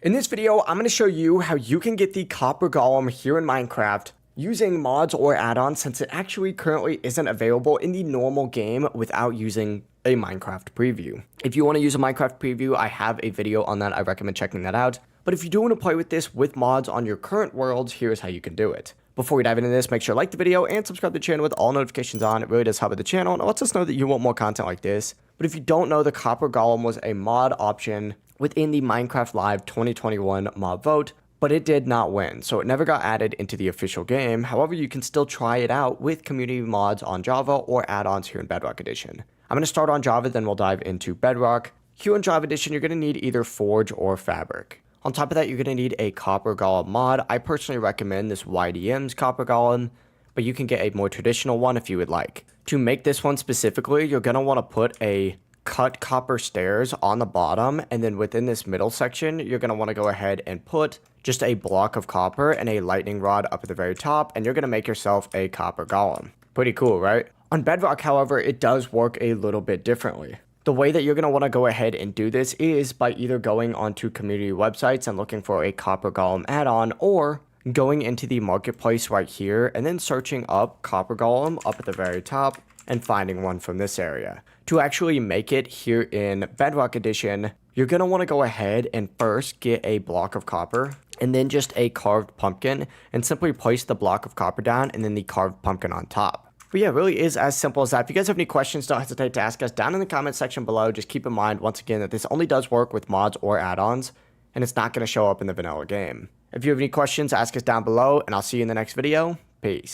In this video, I'm going to show you how you can get the copper golem here in Minecraft using mods or add-ons, since it actually currently isn't available in the normal game without using a Minecraft preview. If you want to use a Minecraft preview, I have a video on that. I recommend checking that out. But if you do want to play with this with mods on your current worlds, here's how you can do it. Before we dive into this, make sure to like the video and subscribe to the channel with all notifications on. It really does help with the channel and it lets us know that you want more content like this. But if you don't know, the copper golem was a mod option within the Minecraft Live 2021 mob vote, but it did not win, so it never got added into the official game. However, you can still try it out with community mods on Java or add-ons here in Bedrock Edition. I'm going to start on Java, then we'll dive into Bedrock. Here in Java Edition, you're going to need either Forge or Fabric. On top of that, you're going to need a copper golem mod. I personally recommend this YDM's copper golem, but you can get a more traditional one if you would like. To make this one specifically, you're going to want to put a cut copper stairs on the bottom, and then within this middle section you're going to want to go ahead and put just a block of copper and a lightning rod up at the very top, and you're going to make yourself a copper golem. Pretty cool, right? On Bedrock, however, it does work a little bit differently. The way that you're going to want to go ahead and do this is by either going onto community websites and looking for a copper golem add-on, or going into the marketplace right here and then searching up copper golem up at the very top and finding one from this area. To actually make it here in Bedrock Edition, you're going to want to go ahead and first get a block of copper and then just a carved pumpkin, and simply place the block of copper down and then the carved pumpkin on top. But yeah, it really is as simple as that. If you guys have any questions, don't hesitate to ask us down in the comment section below. Just keep in mind, once again, that this only does work with mods or add-ons, and it's not going to show up in the vanilla game. If you have any questions, ask us down below, and I'll see you in the next video. Peace.